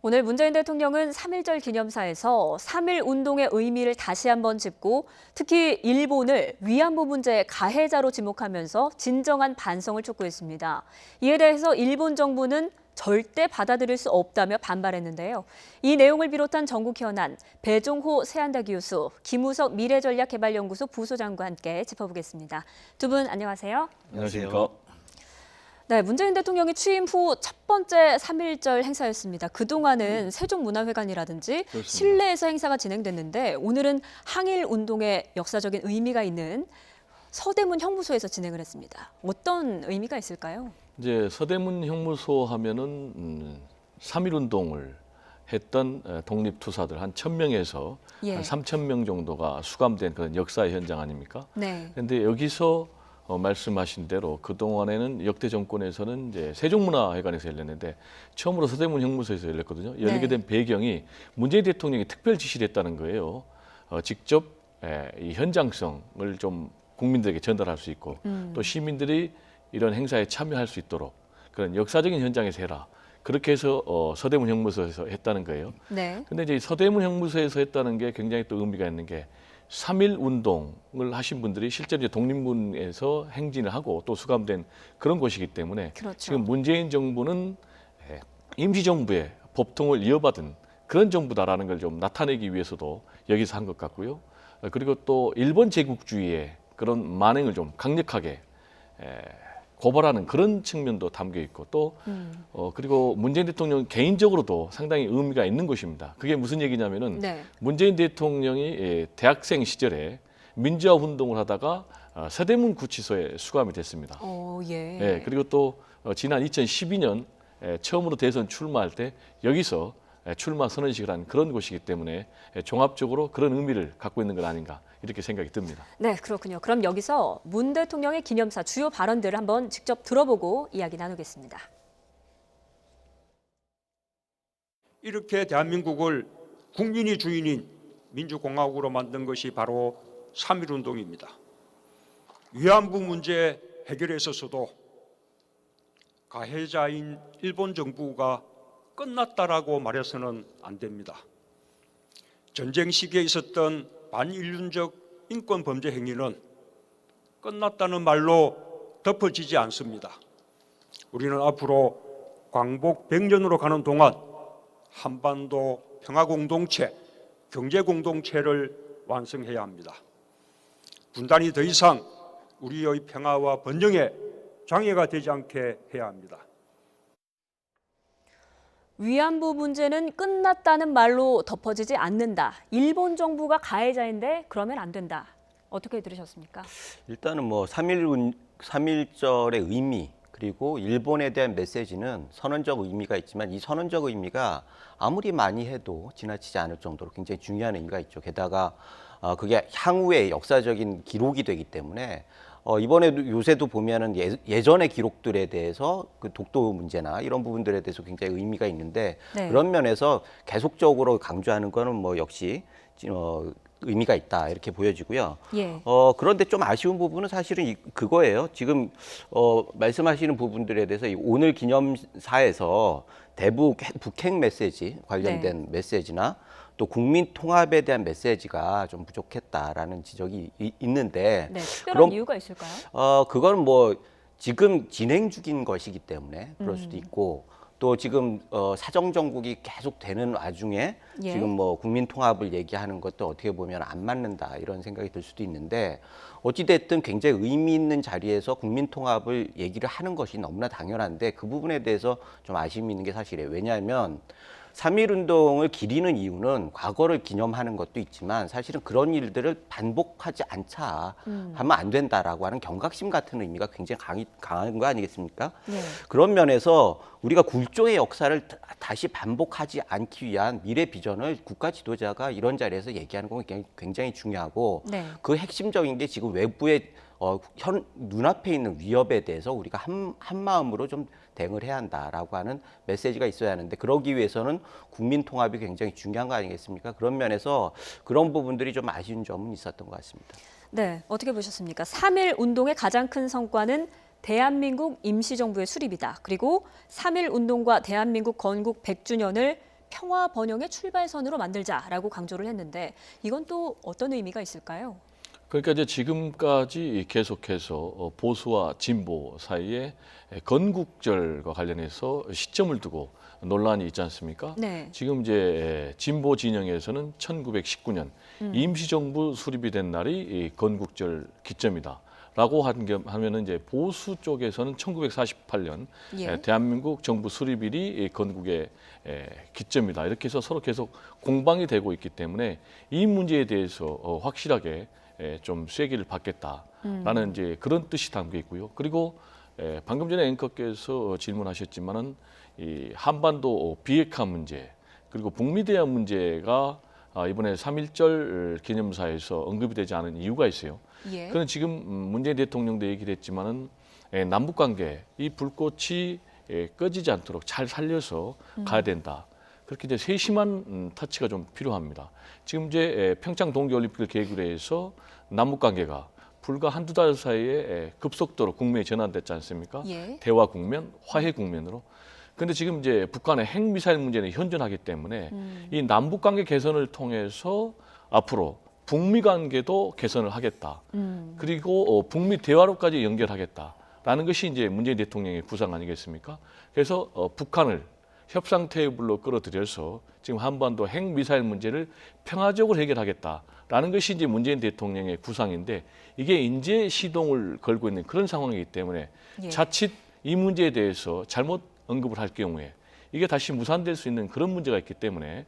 오늘 문재인 대통령은 3.1절 기념사에서 3.1 운동의 의미를 다시 한번 짚고 특히 일본을 위안부 문제의 가해자로 지목하면서 진정한 반성을 촉구했습니다. 이에 대해서 일본 정부는 절대 받아들일 수 없다며 반발했는데요. 이 내용을 비롯한 전국 현안, 배종호 세안대 교수, 김우석 미래전략개발연구소 부소장과 함께 짚어보겠습니다. 두 분 안녕하세요. 안녕하십니까. 네, 문재인 대통령이 취임 후 첫 번째 3.1절 행사였습니다. 그동안은 세종문화회관이라든지 실내에서 행사가 진행됐는데 오늘은 항일 운동의 역사적인 의미가 있는 서대문 형무소에서 진행을 했습니다. 어떤 의미가 있을까요? 이제 서대문 형무소 하면은 3.1 운동을 했던 독립투사들 한 1,000명에서 한 3,000명 정도가 수감된 그런 역사의 현장 아닙니까? 네. 그런데 여기서 말씀하신 대로 그동안에는 역대 정권에서는 이제 세종문화회관에서 열렸는데 처음으로 서대문 형무소에서 열렸거든요. 열리게 된 배경이 문재인 대통령이 특별 지시를 했다는 거예요. 직접 이 현장성을 좀 국민들에게 전달할 수 있고 또 시민들이 이런 행사에 참여할 수 있도록 그런 역사적인 현장에서 해라. 그렇게 해서 서대문 형무소에서 했다는 거예요. 네. 근데 이제 서대문 형무소에서 했다는 게 굉장히 또 의미가 있는 게 3.1 운동을 하신 분들이 실제로 이제 독립문에서 행진을 하고 또 수감된 그런 곳이기 때문에 그렇죠. 지금 문재인 정부는 임시정부의 법통을 이어받은 그런 정부다라는 걸 좀 나타내기 위해서도 여기서 한 것 같고요. 그리고 또 일본 제국주의의 그런 만행을 좀 강력하게 고발하는 그런 측면도 담겨 있고 또 그리고 문재인 대통령 개인적으로도 상당히 의미가 있는 것입니다. 그게 무슨 얘기냐면은 문재인 대통령이 대학생 시절에 민주화 운동을 하다가 서대문 구치소에 수감이 됐습니다. 그리고 또 지난 2012년 처음으로 대선 출마할 때 여기서 출마 선언식을 한 그런 곳이기 때문에 종합적으로 그런 의미를 갖고 있는 것 아닌가 이렇게 생각이 듭니다. 네, 그렇군요. 그럼 여기서 문 대통령의 기념사 주요 발언들을 한번 직접 들어보고 이야기 나누겠습니다. 이렇게 대한민국을 국민이 주인인 민주공화국으로 만든 것이 바로 3.1 운동입니다. 위안부 문제 해결에 있어서도 가해자인 일본 정부가 끝났다라고 말해서는 안 됩니다. 전쟁 시기에 있었던 반인륜적 인권 범죄 행위는 끝났다는 말로 덮어지지 않습니다. 우리는 앞으로 광복 100년으로 가는 동안 한반도 평화 공동체, 경제 공동체를 완성해야 합니다. 분단이 더 이상 우리의 평화와 번영에 장애가 되지 않게 해야 합니다. 위안부 문제는 끝났다는 말로 덮어지지 않는다. 일본 정부가 가해자인데 그러면 안 된다. 어떻게 들으셨습니까? 일단은 뭐 3.1절의 의미 그리고 일본에 대한 메시지는 선언적 의미가 있지만 이 선언적 의미가 아무리 많이 해도 지나치지 않을 정도로 굉장히 중요한 의미가 있죠. 게다가 그게 향후의 역사적인 기록이 되기 때문에 이번에도 요새도 보면은 예전의 기록들에 대해서 그 독도 문제나 이런 부분들에 대해서 굉장히 의미가 있는데 그런 면에서 계속적으로 강조하는 거는 뭐 역시 의미가 있다 이렇게 보여지고요. 그런데 좀 아쉬운 부분은 사실은 그거예요. 지금 말씀하시는 부분들에 대해서 오늘 기념사에서 대북 북핵 메시지 관련된 메시지나 또 국민 통합에 대한 메시지가 좀 부족했다라는 지적이 있는데 특별한 이유가 있을까요? 그건 뭐 지금 진행 중인 것이기 때문에 그럴 수도 있고 또 지금 사정 정국이 계속 되는 와중에 지금 뭐 국민 통합을 얘기하는 것도 어떻게 보면 안 맞는다 이런 생각이 들 수도 있는데 어찌 됐든 굉장히 의미 있는 자리에서 국민 통합을 얘기를 하는 것이 너무나 당연한데 그 부분에 대해서 좀 아쉬움이 있는 게 사실이에요. 왜냐하면 3.1 운동을 기리는 이유는 과거를 기념하는 것도 있지만 사실은 그런 일들을 반복하지 않자 하면 안 된다라고 하는 경각심 같은 의미가 굉장히 강한 거 아니겠습니까? 그런 면에서 우리가 굴종의 역사를 다시 반복하지 않기 위한 미래 비전을 국가 지도자가 이런 자리에서 얘기하는 건 굉장히 중요하고 그 핵심적인 게 지금 외부의 눈앞에 있는 위협에 대해서 우리가 한 마음으로 좀 대응을 해야 한다라고 하는 메시지가 있어야 하는데 그러기 위해서는 국민 통합이 굉장히 중요한 거 아니겠습니까? 그런 면에서 그런 부분들이 좀 아쉬운 점은 있었던 것 같습니다. 네, 어떻게 보셨습니까? 3.1 운동의 가장 큰 성과는 대한민국 임시정부의 수립이다. 그리고 3.1 운동과 대한민국 건국 100주년을 평화 번영의 출발선으로 만들자라고 강조를 했는데 이건 또 어떤 의미가 있을까요? 그러니까 이제 지금까지 계속해서 보수와 진보 사이에 건국절과 관련해서 시점을 두고 논란이 있지 않습니까? 네. 지금 이제 진보 진영에서는 1919년 임시정부 수립이 된 날이 이 건국절 기점이다라고 하면은 이제 보수 쪽에서는 1948년 예. 대한민국 정부 수립일이 이 건국의 기점이다. 이렇게 해서 서로 계속 공방이 되고 있기 때문에 이 문제에 대해서 확실하게 좀 쐐기를 받겠다라는 이제 그런 뜻이 담겨 있고요. 그리고 방금 전에 앵커께서 질문하셨지만은 이 한반도 비핵화 문제 그리고 북미 대화 문제가 이번에 3.1절 기념사에서 언급이 되지 않은 이유가 있어요. 예. 그는 지금 문재인 대통령도 얘기를 했지만은 남북 관계 이 불꽃이 꺼지지 않도록 잘 살려서 가야 된다. 그렇게 이제 세심한 터치가 좀 필요합니다. 지금 이제 평창 동계올림픽을 계기로 해서 남북 관계가 불과 한두 달 사이에 급속도로 국면이 전환됐지 않습니까? 예. 대화 국면, 화해 국면으로. 근데 지금 이제 북한의 핵미사일 문제는 현존하기 때문에 이 남북 관계 개선을 통해서 앞으로 북미 관계도 개선을 하겠다. 그리고 북미 대화로까지 연결하겠다라는 것이 이제 문재인 대통령의 구상 아니겠습니까? 그래서 북한을 협상 테이블로 끌어들여서 지금 한반도 핵미사일 문제를 평화적으로 해결하겠다라는 것이 이제 문재인 대통령의 구상인데 이게 이제 시동을 걸고 있는 그런 상황이기 때문에 예. 자칫 이 문제에 대해서 잘못 언급을 할 경우에 이게 다시 무산될 수 있는 그런 문제가 있기 때문에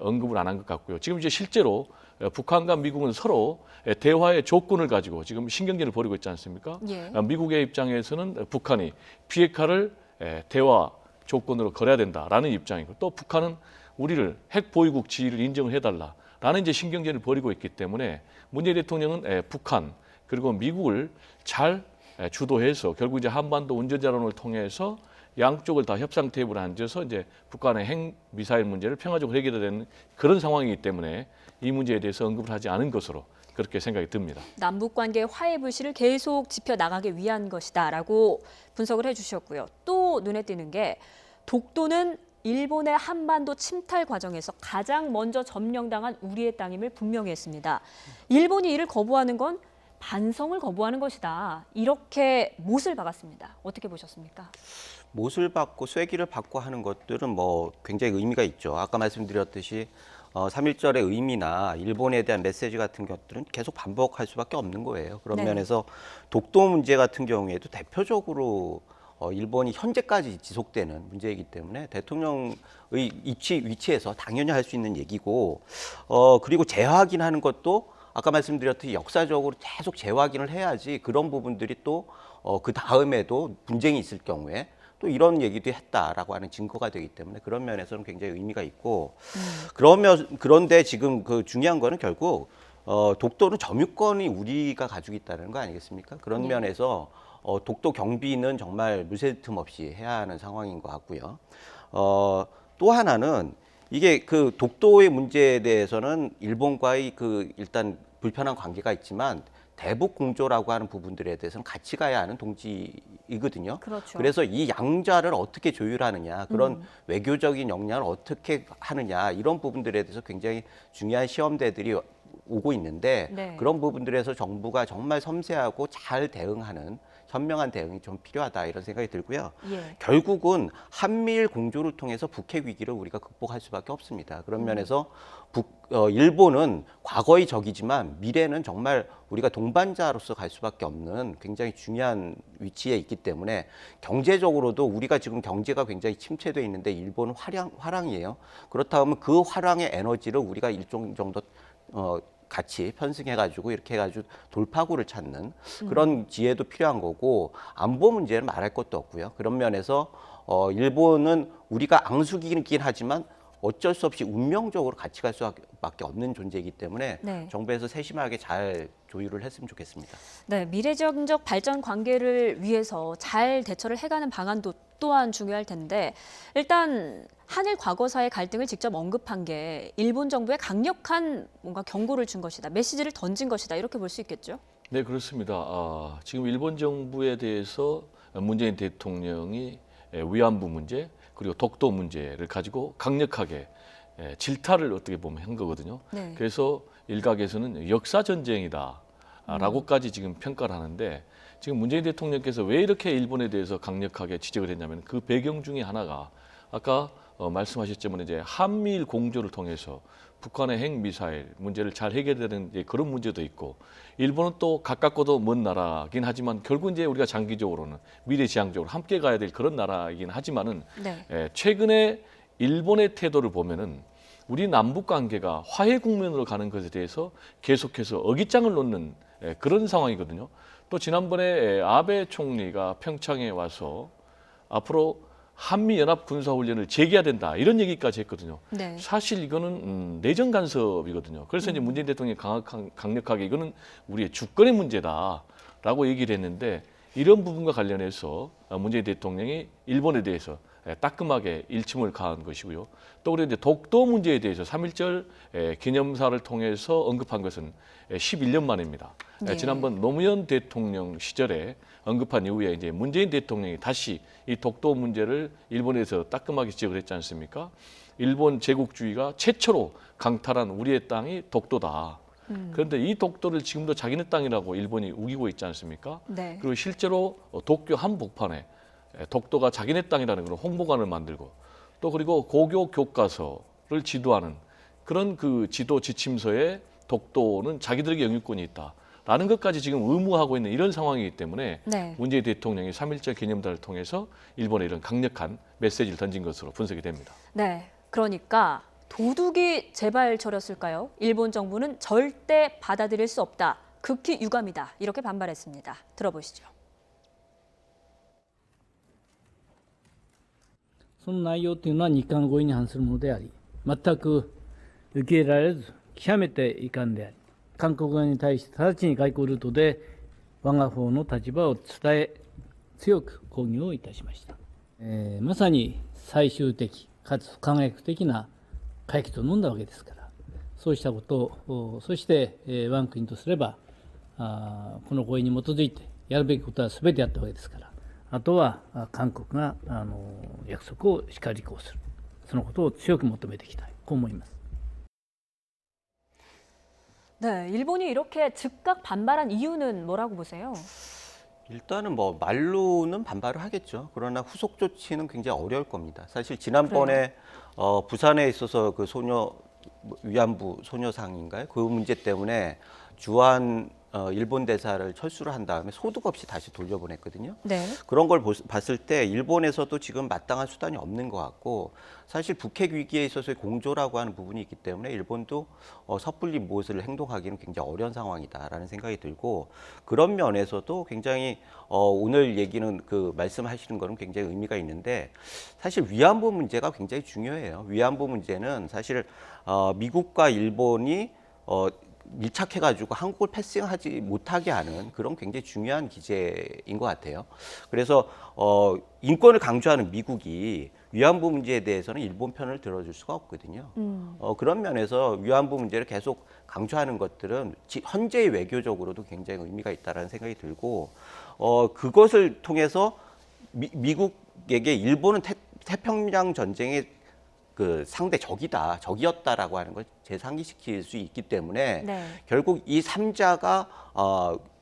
언급을 안 한 것 같고요. 지금 이제 실제로 북한과 미국은 서로 대화의 조건을 가지고 지금 신경전을 벌이고 있지 않습니까? 예. 미국의 입장에서는 북한이 비핵화를 대화 조건으로 걸어야 된다라는 입장이고 또 북한은 우리를 핵 보유국 지위를 인정을 해달라라는 이제 신경전을 벌이고 있기 때문에 문재인 대통령은 북한 그리고 미국을 잘 주도해서 결국 이제 한반도 운전자론을 통해서 양쪽을 다 협상 테이블에 앉아서 이제 북한의 핵 미사일 문제를 평화적으로 해결되는 그런 상황이기 때문에 이 문제에 대해서 언급을 하지 않은 것으로 그렇게 생각이 듭니다. 남북 관계 화해 불씨를 계속 지펴 나가기 위한 것이다라고 분석을 해주셨고요. 또 눈에 띄는 게 독도는 일본의 한반도 침탈 과정에서 가장 먼저 점령당한 우리의 땅임을 분명히 했습니다. 일본이 이를 거부하는 건 반성을 거부하는 것이다. 이렇게 못을 박았습니다. 어떻게 보셨습니까? 못을 받고 쐐기를 받고 하는 것들은 뭐 굉장히 의미가 있죠. 아까 말씀드렸듯이 3.1절의 의미나 일본에 대한 메시지 같은 것들은 계속 반복할 수밖에 없는 거예요. 그런 네. 면에서 독도 문제 같은 경우에도 대표적으로 일본이 현재까지 지속되는 문제이기 때문에 대통령의 위치에서 당연히 할 수 있는 얘기고 그리고 재확인하는 것도 아까 말씀드렸듯이 역사적으로 계속 재확인을 해야지 그런 부분들이 또 그 다음에도 분쟁이 있을 경우에 또 이런 얘기도 했다라고 하는 증거가 되기 때문에 그런 면에서는 굉장히 의미가 있고 그런데 지금 그 중요한 거는 결국 독도는 점유권이 우리가 가지고 있다는 거 아니겠습니까? 그런 면에서 독도 경비는 정말 물샐 틈 없이 해야 하는 상황인 것 같고요. 또 하나는 이게 그 독도의 문제에 대해서는 일본과의 그 일단 불편한 관계가 있지만 대북 공조라고 하는 부분들에 대해서는 같이 가야 하는 동지이거든요. 그렇죠. 그래서 이 양자를 어떻게 조율하느냐, 그런 외교적인 역량을 어떻게 하느냐 이런 부분들에 대해서 굉장히 중요한 시험대들이 오고 있는데 네. 그런 부분들에서 정부가 정말 섬세하고 잘 대응하는 현명한 대응이 좀 필요하다 이런 생각이 들고요. 예. 결국은 한미일 공조를 통해서 북핵 위기를 우리가 극복할 수밖에 없습니다. 그런 면에서 일본은 과거의 적이지만 미래는 정말 우리가 동반자로서 갈 수밖에 없는 굉장히 중요한 위치에 있기 때문에 경제적으로도 우리가 지금 경제가 굉장히 침체되어 있는데 일본은 화랑이에요. 그렇다면 그 화랑의 에너지를 우리가 일정 정도 같이 편승해가지고 이렇게 해가지고 돌파구를 찾는 그런 지혜도 필요한 거고 안보 문제는 말할 것도 없고요. 그런 면에서 일본은 우리가 앙숙이긴 하지만 어쩔 수 없이 운명적으로 같이 갈 수밖에 없는 존재이기 때문에 네. 정부에서 세심하게 잘 조율을 했으면 좋겠습니다. 네, 미래적 발전 관계를 위해서 잘 대처를 해가는 방안도 또한 중요할 텐데 일단 한일 과거사의 갈등을 직접 언급한 게 일본 정부에 강력한 뭔가 경고를 준 것이다, 메시지를 던진 것이다 이렇게 볼 수 있겠죠? 네, 그렇습니다. 지금 일본 정부에 대해서 문재인 대통령이 위안부 문제, 그리고 독도 문제를 가지고 강력하게 질타를 어떻게 보면 한 거거든요. 네. 그래서 일각에서는 역사 전쟁이다라고까지 지금 평가를 하는데 지금 문재인 대통령께서 왜 이렇게 일본에 대해서 강력하게 지적을 했냐면 그 배경 중에 하나가 아까 말씀하셨지만 이제 한미일 공조를 통해서 북한의 핵미사일 문제를 잘 해결되는 이제 그런 문제도 있고 일본은 또 가깝고도 먼 나라긴 하지만 결국 이제 우리가 장기적으로는 미래지향적으로 함께 가야 될 그런 나라이긴 하지만은 네. 최근에 일본의 태도를 보면은 우리 남북 관계가 화해 국면으로 가는 것에 대해서 계속해서 어깃장을 놓는 그런 상황이거든요. 또 지난번에 아베 총리가 평창에 와서 앞으로 한미 연합 군사 훈련을 재개해야 된다 이런 얘기까지 했거든요. 네. 사실 이거는 내정 간섭이거든요. 그래서 이제 문재인 대통령이 강력하게 이거는 우리의 주권의 문제다라고 얘기를 했는데 이런 부분과 관련해서 문재인 대통령이 일본에 대해서 따끔하게 일침을 가한 것이고요. 또 그리고 이제 독도 문제에 대해서 3.1절 기념사를 통해서 언급한 것은 11년 만입니다. 네. 지난번 노무현 대통령 시절에 언급한 이후에 이제 문재인 대통령이 다시 이 독도 문제를 일본에서 따끔하게 지적을 했지 않습니까? 일본 제국주의가 최초로 강탈한 우리의 땅이 독도다. 그런데 이 독도를 지금도 자기네 땅이라고 일본이 우기고 있지 않습니까? 네. 그리고 실제로 도쿄 한복판에 독도가 자기네 땅이라는 그런 홍보관을 만들고 또 그리고 고교 교과서를 지도하는 그런 그 지도 지침서에 독도는 자기들에게 영유권이 있다라는 것까지 지금 의무화하고 있는 이런 상황이기 때문에 네. 문재인 대통령이 3.1절 기념단을 통해서 일본에 이런 강력한 메시지를 던진 것으로 분석이 됩니다. 네. 그러니까 도둑이 제발 저렸을까요? 일본 정부는 절대 받아들일 수 없다. 극히 유감이다. 이렇게 반발했습니다. 들어보시죠. その内容というのは日韓合意に反するものであり、全く受け入れられず、極めて遺憾であり、韓国側に対して直ちに外交ルートで我が方の立場を伝え、強く抗議をいたしました。まさに最終的かつ不可逆的な解決を飲んだわけですから、そうしたことを、そして我が国とすれば、この合意に基づいてやるべきことは全てやったわけですから、あとは韓国が約束をしっかり履行する、そのことを強く求めていきたい、こう思います。 네, 일본이 이렇게 즉각 반발한 이유는 뭐라고 보세요? 일단은 뭐 말로는 반발을 하겠죠. 그러나 후속 조치는 굉장히 어려울 겁니다. 사실 지난번에 부산에 있어서 그 소녀 위안부 소녀상인가요? 그 문제 때문에 주한 일본 대사를 철수를 한 다음에 소득 없이 다시 돌려보냈거든요. 네. 그런 걸 봤을 때 일본에서도 지금 마땅한 수단이 없는 것 같고 사실 북핵 위기에 있어서의 공조라고 하는 부분이 있기 때문에 일본도 섣불리 무엇을 행동하기는 굉장히 어려운 상황이다라는 생각이 들고 그런 면에서도 굉장히 오늘 얘기는 그 말씀하시는 거는 굉장히 의미가 있는데 사실 위안부 문제가 굉장히 중요해요. 위안부 문제는 사실 미국과 일본이 밀착해가지고 한국을 패싱하지 못하게 하는 그런 굉장히 중요한 기제인 것 같아요. 그래서 인권을 강조하는 미국이 위안부 문제에 대해서는 일본 편을 들어줄 수가 없거든요. 그런 면에서 위안부 문제를 계속 강조하는 것들은 현재의 외교적으로도 굉장히 의미가 있다는 생각이 들고 그것을 통해서 미국에게 일본은 태평양 전쟁의 그 상대 적이었다라고 하는 걸 재상기시킬 수 있기 때문에 네. 결국 이 3자가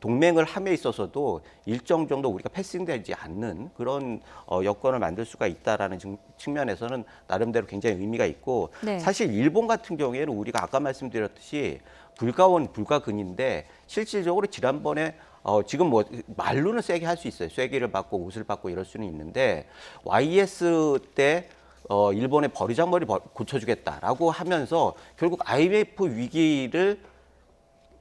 동맹을 함에 있어서도 일정 정도 우리가 패싱되지 않는 그런 여건을 만들 수가 있다라는 측면에서는 나름대로 굉장히 의미가 있고 네. 사실 일본 같은 경우에는 우리가 아까 말씀드렸듯이 불가원 불가근인데 실질적으로 지난번에 지금 뭐 말로는 세게 할 수 있어요. 쐐기를 받고 옷을 받고 이럴 수는 있는데 YS 때 일본의 버리장머리 고쳐주겠다라고 하면서 결국 IMF 위기를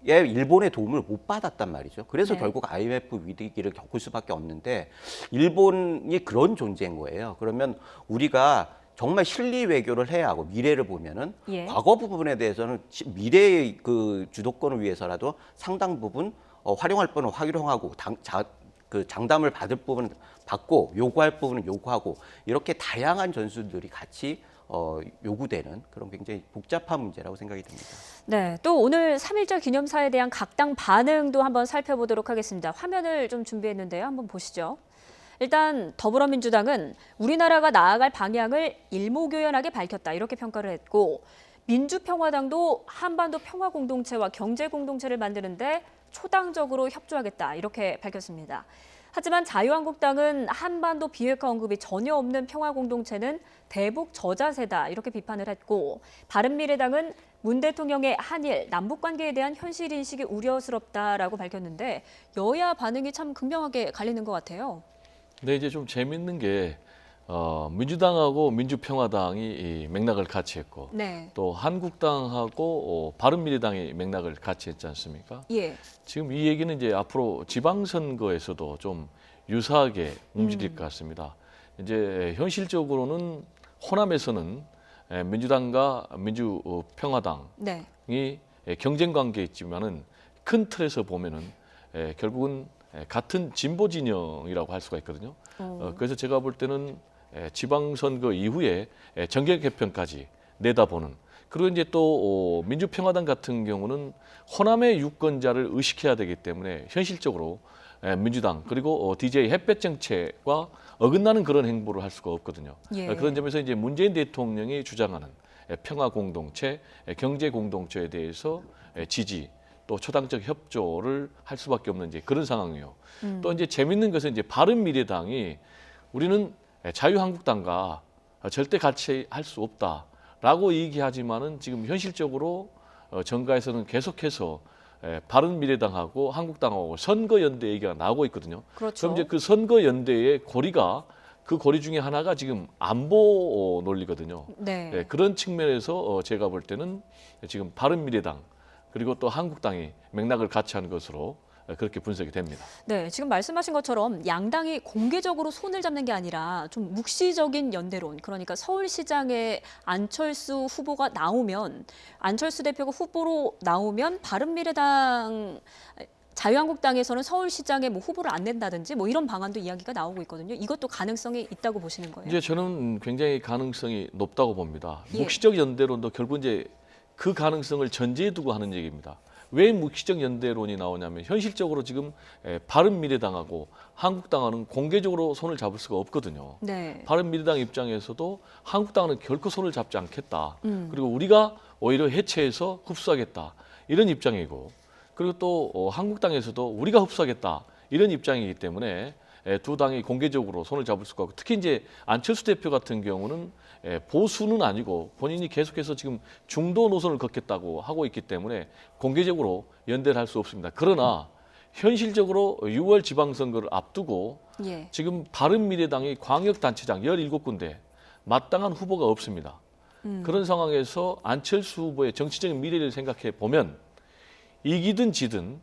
일본의 도움을 못 받았단 말이죠. 그래서 네. 결국 IMF 위기를 겪을 수밖에 없는데 일본이 그런 존재인 거예요. 그러면 우리가 정말 실리 외교를 해야 하고 미래를 보면은 예. 과거 부분에 대해서는 미래의 그 주도권을 위해서라도 상당 부분 활용할 부분은 활용하고 그 장담을 받을 부분은 받고 요구할 부분은 요구하고 이렇게 다양한 전술들이 같이 요구되는 그런 굉장히 복잡한 문제라고 생각이 듭니다. 네, 또 오늘 3.1절 기념사에 대한 각 당 반응도 한번 살펴보도록 하겠습니다. 화면을 좀 준비했는데요. 한번 보시죠. 일단 더불어민주당은 우리나라가 나아갈 방향을 일목요연하게 밝혔다 이렇게 평가를 했고 민주평화당도 한반도 평화공동체와 경제공동체를 만드는데 초당적으로 협조하겠다 이렇게 밝혔습니다. 하지만 자유한국당은 한반도 비핵화 언급이 전혀 없는 평화공동체는 대북 저자세다 이렇게 비판을 했고 바른미래당은 문 대통령의 한일, 남북관계에 대한 현실인식이 우려스럽다라고 밝혔는데 여야 반응이 참 극명하게 갈리는 것 같아요. 근데 이제 좀 재밌는 게 민주당하고 민주평화당이 이 맥락을 같이 했고 네. 또 한국당하고 바른미래당이 맥락을 같이 했지 않습니까? 예. 지금 이 얘기는 이제 앞으로 지방선거에서도 좀 유사하게 움직일 것 같습니다. 이제 현실적으로는 호남에서는 민주당과 민주평화당이 네. 경쟁 관계에 있지만은 큰 틀에서 보면은 결국은 같은 진보 진영이라고 할 수가 있거든요. 그래서 제가 볼 때는 지방선거 이후에 정계 개편까지 내다보는 그리고 이제 또 민주평화당 같은 경우는 호남의 유권자를 의식해야 되기 때문에 현실적으로 민주당 그리고 DJ 햇볕 정책과 어긋나는 그런 행보를 할 수가 없거든요. 예. 그런 점에서 이제 문재인 대통령이 주장하는 평화 공동체, 경제 공동체에 대해서 지지 또 초당적 협조를 할 수밖에 없는 이제 그런 상황이에요. 또 이제 재밌는 것은 이제 바른미래당이 우리는 자유한국당과 절대 같이 할 수 없다라고 얘기하지만은 지금 현실적으로 정가에서는 계속해서 바른미래당하고 한국당하고 선거연대 얘기가 나오고 있거든요. 그렇죠. 그럼 이제 그 선거연대의 고리가 그 고리 중에 하나가 지금 안보 논리거든요. 네. 그런 측면에서 제가 볼 때는 지금 바른미래당 그리고 또 한국당이 맥락을 같이 하는 것으로 그렇게 분석이 됩니다. 네, 지금 말씀하신 것처럼 양당이 공개적으로 손을 잡는 게 아니라 좀 묵시적인 연대론, 그러니까 서울시장에 안철수 후보가 나오면 안철수 대표가 후보로 나오면 바른미래당 자유한국당에서는 서울시장에 뭐 후보를 안 낸다든지 뭐 이런 방안도 이야기가 나오고 있거든요. 이것도 가능성이 있다고 보시는 거예요? 이제 저는 굉장히 가능성이 높다고 봅니다. 예. 묵시적 연대론도 결국 이제 그 가능성을 전제에 두고 하는 얘기입니다. 왜 묵시적 연대론이 나오냐면 현실적으로 지금 바른미래당하고 한국당하고는 공개적으로 손을 잡을 수가 없거든요. 네. 바른미래당 입장에서도 한국당은 결코 손을 잡지 않겠다. 그리고 우리가 오히려 해체해서 흡수하겠다. 이런 입장이고 그리고 또 한국당에서도 우리가 흡수하겠다. 이런 입장이기 때문에 두 당이 공개적으로 손을 잡을 수가 없고 특히 이제 안철수 대표 같은 경우는 보수는 아니고 본인이 계속해서 지금 중도 노선을 걷겠다고 하고 있기 때문에 공개적으로 연대를 할 수 없습니다. 그러나 현실적으로 6월 지방선거를 앞두고 예. 지금 바른미래당이 광역단체장 17군데 마땅한 후보가 없습니다. 그런 상황에서 안철수 후보의 정치적인 미래를 생각해 보면 이기든 지든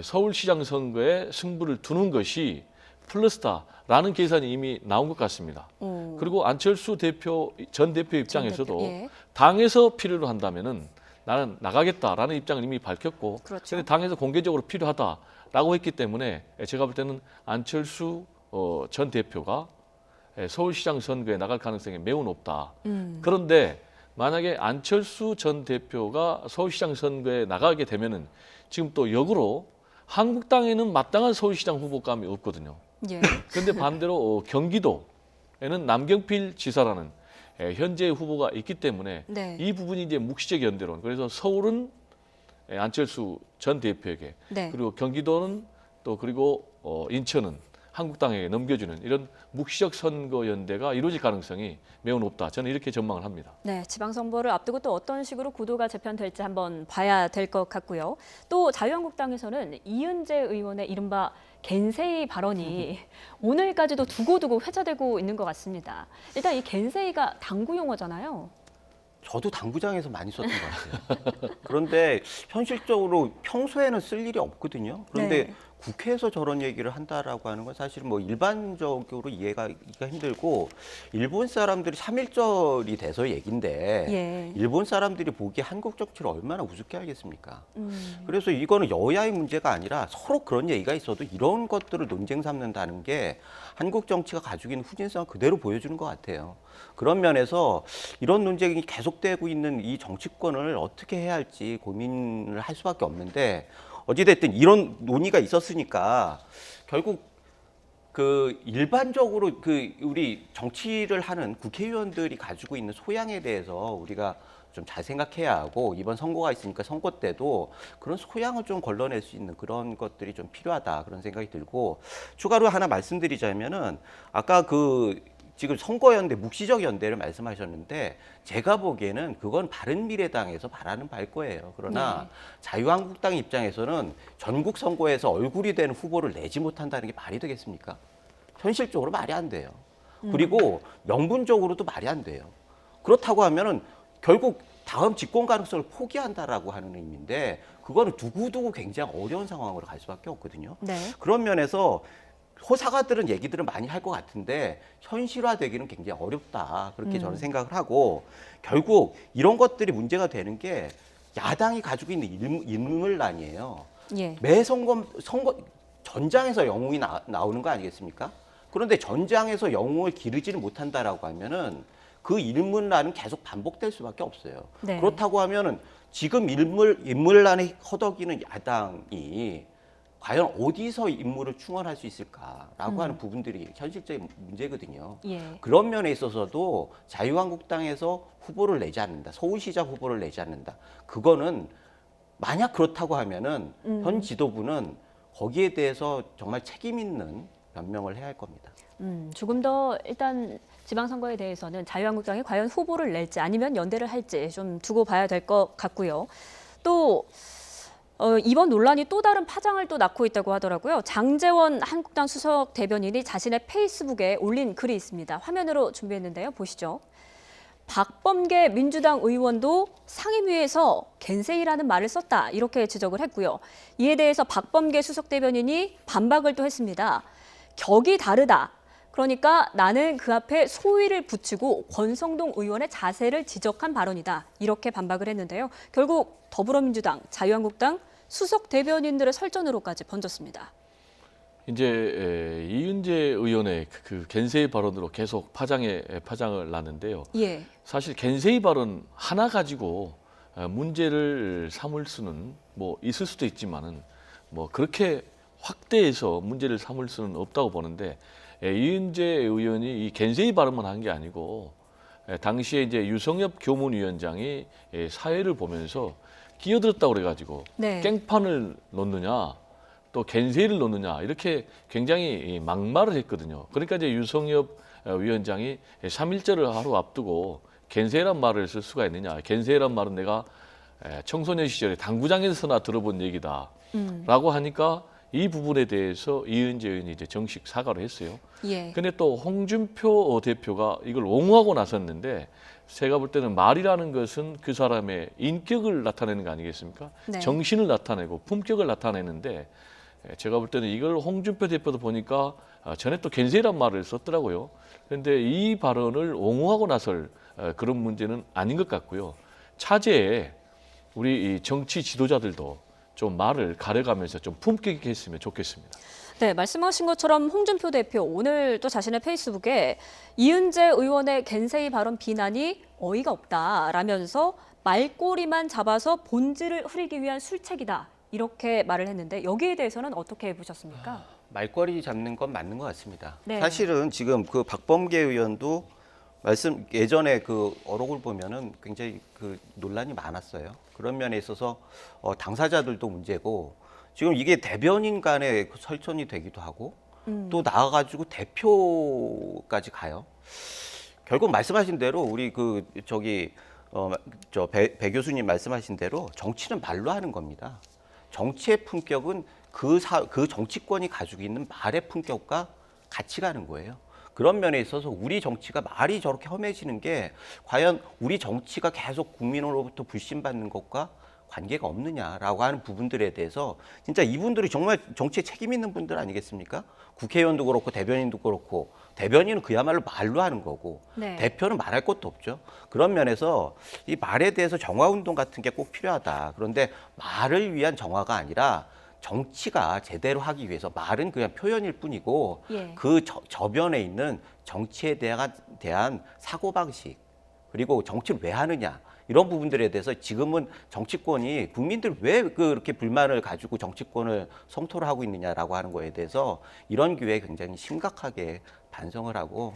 서울시장 선거에 승부를 두는 것이 플러스다라는 계산이 이미 나온 것 같습니다. 그리고 안철수 전 대표 입장에서도 예. 당에서 필요로 한다면은 나는 나가겠다라는 입장을 이미 밝혔고, 그렇죠. 근데 당에서 공개적으로 필요하다라고 했기 때문에 제가 볼 때는 안철수 전 대표가 서울시장 선거에 나갈 가능성이 매우 높다. 그런데 만약에 안철수 전 대표가 서울시장 선거에 나가게 되면은 지금 또 역으로 한국당에는 마땅한 서울시장 후보감이 없거든요. 예. 그런데 반대로 경기도에는 남경필 지사라는 현재 후보가 있기 때문에 네. 이 부분이 이제 묵시적 연대론. 그래서 서울은 안철수 전 대표에게 네. 그리고 경기도는 또 그리고 인천은 한국당에게 넘겨주는 이런 묵시적 선거 연대가 이루어질 가능성이 매우 높다. 저는 이렇게 전망을 합니다. 네, 지방선거를 앞두고 또 어떤 식으로 구도가 재편될지 한번 봐야 될 것 같고요. 또 자유한국당에서는 이은재 의원의 이른바 겐세이 발언이 오늘까지도 두고두고 회자되고 있는 것 같습니다. 일단 이 겐세이가 당구 용어잖아요. 저도 당구장에서 많이 썼던 것 같아요. 그런데 현실적으로 평소에는 쓸 일이 없거든요. 그런데 네. 국회에서 저런 얘기를 한다라고 하는 건 사실 뭐 일반적으로 이해하기가 힘들고 일본 사람들이 3.1절이 돼서 얘긴데 예. 일본 사람들이 보기에 한국 정치를 얼마나 우습게 알겠습니까? 그래서 이거는 여야의 문제가 아니라 서로 그런 얘기가 있어도 이런 것들을 논쟁 삼는다는 게 한국 정치가 가지고 있는 후진성을 그대로 보여주는 것 같아요. 그런 면에서 이런 논쟁이 계속되고 있는 이 정치권을 어떻게 해야 할지 고민을 할 수밖에 없는데 어찌됐든 이런 논의가 있었으니까 결국 그 일반적으로 그 우리 정치를 하는 국회의원들이 가지고 있는 소양에 대해서 우리가 좀 잘 생각해야 하고, 이번 선거가 있으니까 선거 때도 그런 소양을 좀 걸러낼 수 있는 그런 것들이 좀 필요하다, 그런 생각이 들고, 추가로 하나 말씀드리자면은 아까 그 지금 선거연대, 묵시적 연대를 말씀하셨는데, 제가 보기에는 그건 바른미래당에서 바라는 바일 거예요. 그러나 자유한국당 입장에서는 전국 선거에서 얼굴이 되는 후보를 내지 못한다는 게 말이 되겠습니까? 현실적으로 말이 안 돼요. 그리고 명분적으로도 말이 안 돼요. 그렇다고 하면은 결국 다음 집권 가능성을 포기한다라고 하는 의미인데, 그거는 두고두고 굉장히 어려운 상황으로 갈 수밖에 없거든요. 네. 그런 면에서 호사가들은 얘기들을 많이 할 것 같은데 현실화되기는 굉장히 어렵다, 그렇게 저는 생각을 하고, 결국 이런 것들이 문제가 되는 게 야당이 가지고 있는 인물난이에요. 예. 매 선거 전장에서 영웅이 나오는 거 아니겠습니까? 그런데 전장에서 영웅을 기르지를 못한다라고 하면은 그 인물난은 계속 반복될 수밖에 없어요. 네. 그렇다고 하면은 지금 인물난에 허덕이는 야당이 과연 어디서 임무를 충원할 수 있을까라고 하는 부분들이 현실적인 문제거든요. 예. 그런 면에 있어서도 자유한국당에서 후보를 내지 않는다, 서울시장 후보를 내지 않는다, 그거는 만약 그렇다고 하면은 현 지도부는 거기에 대해서 정말 책임 있는 변명을 해야 할 겁니다. 조금 더 일단 지방선거에 대해서는 자유한국당이 과연 후보를 낼지 아니면 연대를 할지 좀 두고 봐야 될 것 같고요. 또 이번 논란이 또 다른 파장을 또 낳고 있다고 하더라고요. 장제원 한국당 수석 대변인이 자신의 페이스북에 올린 글이 있습니다. 화면으로 준비했는데요. 보시죠. 박범계 민주당 의원도 상임위에서 겐세이라는 말을 썼다, 이렇게 지적을 했고요. 이에 대해서 박범계 수석 대변인이 반박을 또 했습니다. 격이 다르다. 그러니까 나는 그 앞에 소위를 붙이고 권성동 의원의 자세를 지적한 발언이다, 이렇게 반박을 했는데요. 결국 더불어민주당, 자유한국당 수석 대변인들의 설전으로까지 번졌습니다. 이제 이은재 의원의 그 겐세이 발언으로 계속 파장을 낳는데요. 예. 사실 겐세이 발언 하나 가지고 문제를 삼을 수는 뭐 있을 수도 있지만은 뭐 그렇게 확대해서 문제를 삼을 수는 없다고 보는데, 이은재 의원이 이 겐세이 발언만 한 게 아니고 당시에 이제 유성엽 교문위원장이 사회를 보면서 끼어들었다고 그래가지고 네. 깽판을 놓느냐 또 겐세이를 놓느냐 이렇게 굉장히 막말을 했거든요. 그러니까 이제 유성엽 위원장이 3.1절을 하루 앞두고 겐세이란 말을 쓸 수가 있느냐. 겐세이란 말은 내가 청소년 시절에 당구장에서나 들어본 얘기다 라고 하니까 이 부분에 대해서 이은재 의원이 이제 정식 사과를 했어요. 예. 근데 또 홍준표 대표가 이걸 옹호하고 나섰는데, 제가 볼 때는 말이라는 것은 그 사람의 인격을 나타내는 거 아니겠습니까? 네. 정신을 나타내고 품격을 나타내는데, 제가 볼 때는 이걸 홍준표 대표도 보니까 전에 또 겐세이란 말을 썼더라고요. 그런데 이 발언을 옹호하고 나설 그런 문제는 아닌 것 같고요. 차제에 우리 이 정치 지도자들도 좀 말을 가려가면서 좀 품격 있게 했으면 좋겠습니다. 네, 말씀하신 것처럼 홍준표 대표 오늘 또 자신의 페이스북에 이은재 의원의 겐세이 발언 비난이 어이가 없다라면서 말꼬리만 잡아서 본질을 흐리기 위한 술책이다, 이렇게 말을 했는데, 여기에 대해서는 어떻게 보셨습니까? 말꼬리 잡는 건 맞는 것 같습니다. 네. 사실은 지금 그 박범계 의원도 예전에 그 어록을 보면은 굉장히 그 논란이 많았어요. 그런 면에 있어서 당사자들도 문제고, 지금 이게 대변인 간에 설전이 되기도 하고 또 나와가지고 대표까지 가요. 결국 말씀하신 대로 우리 배 교수님 말씀하신 대로 정치는 말로 하는 겁니다. 정치의 품격은 그 정치권이 가지고 있는 말의 품격과 같이 가는 거예요. 그런 면에 있어서 우리 정치가 말이 저렇게 험해지는 게 과연 우리 정치가 계속 국민으로부터 불신받는 것과 관계가 없느냐라고 하는 부분들에 대해서 진짜 이분들이 정말 정치에 책임 있는 분들 아니겠습니까? 국회의원도 그렇고 대변인도 그렇고, 대변인은 그야말로 말로 하는 거고 네. 대표는 말할 것도 없죠. 그런 면에서 이 말에 대해서 정화운동 같은 게 꼭 필요하다. 그런데 말을 위한 정화가 아니라 정치가 제대로 하기 위해서 말은 그냥 표현일 뿐이고, 예. 그 저변에 있는 정치에 대한 사고방식, 그리고 정치를 왜 하느냐, 이런 부분들에 대해서 지금은 정치권이 국민들 왜 그렇게 불만을 가지고 정치권을 성토를 하고 있느냐라고 하는 거에 대해서 이런 기회에 굉장히 심각하게 반성을 하고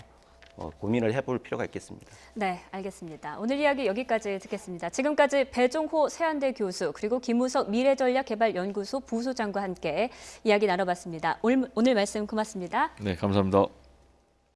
고민을 해볼 필요가 있겠습니다. 네, 알겠습니다. 오늘 이야기 여기까지 듣겠습니다. 지금까지 배종호 세안대 교수 그리고 김우석 미래전략개발연구소 부소장과 함께 이야기 나눠봤습니다. 오늘 말씀 고맙습니다. 네, 감사합니다.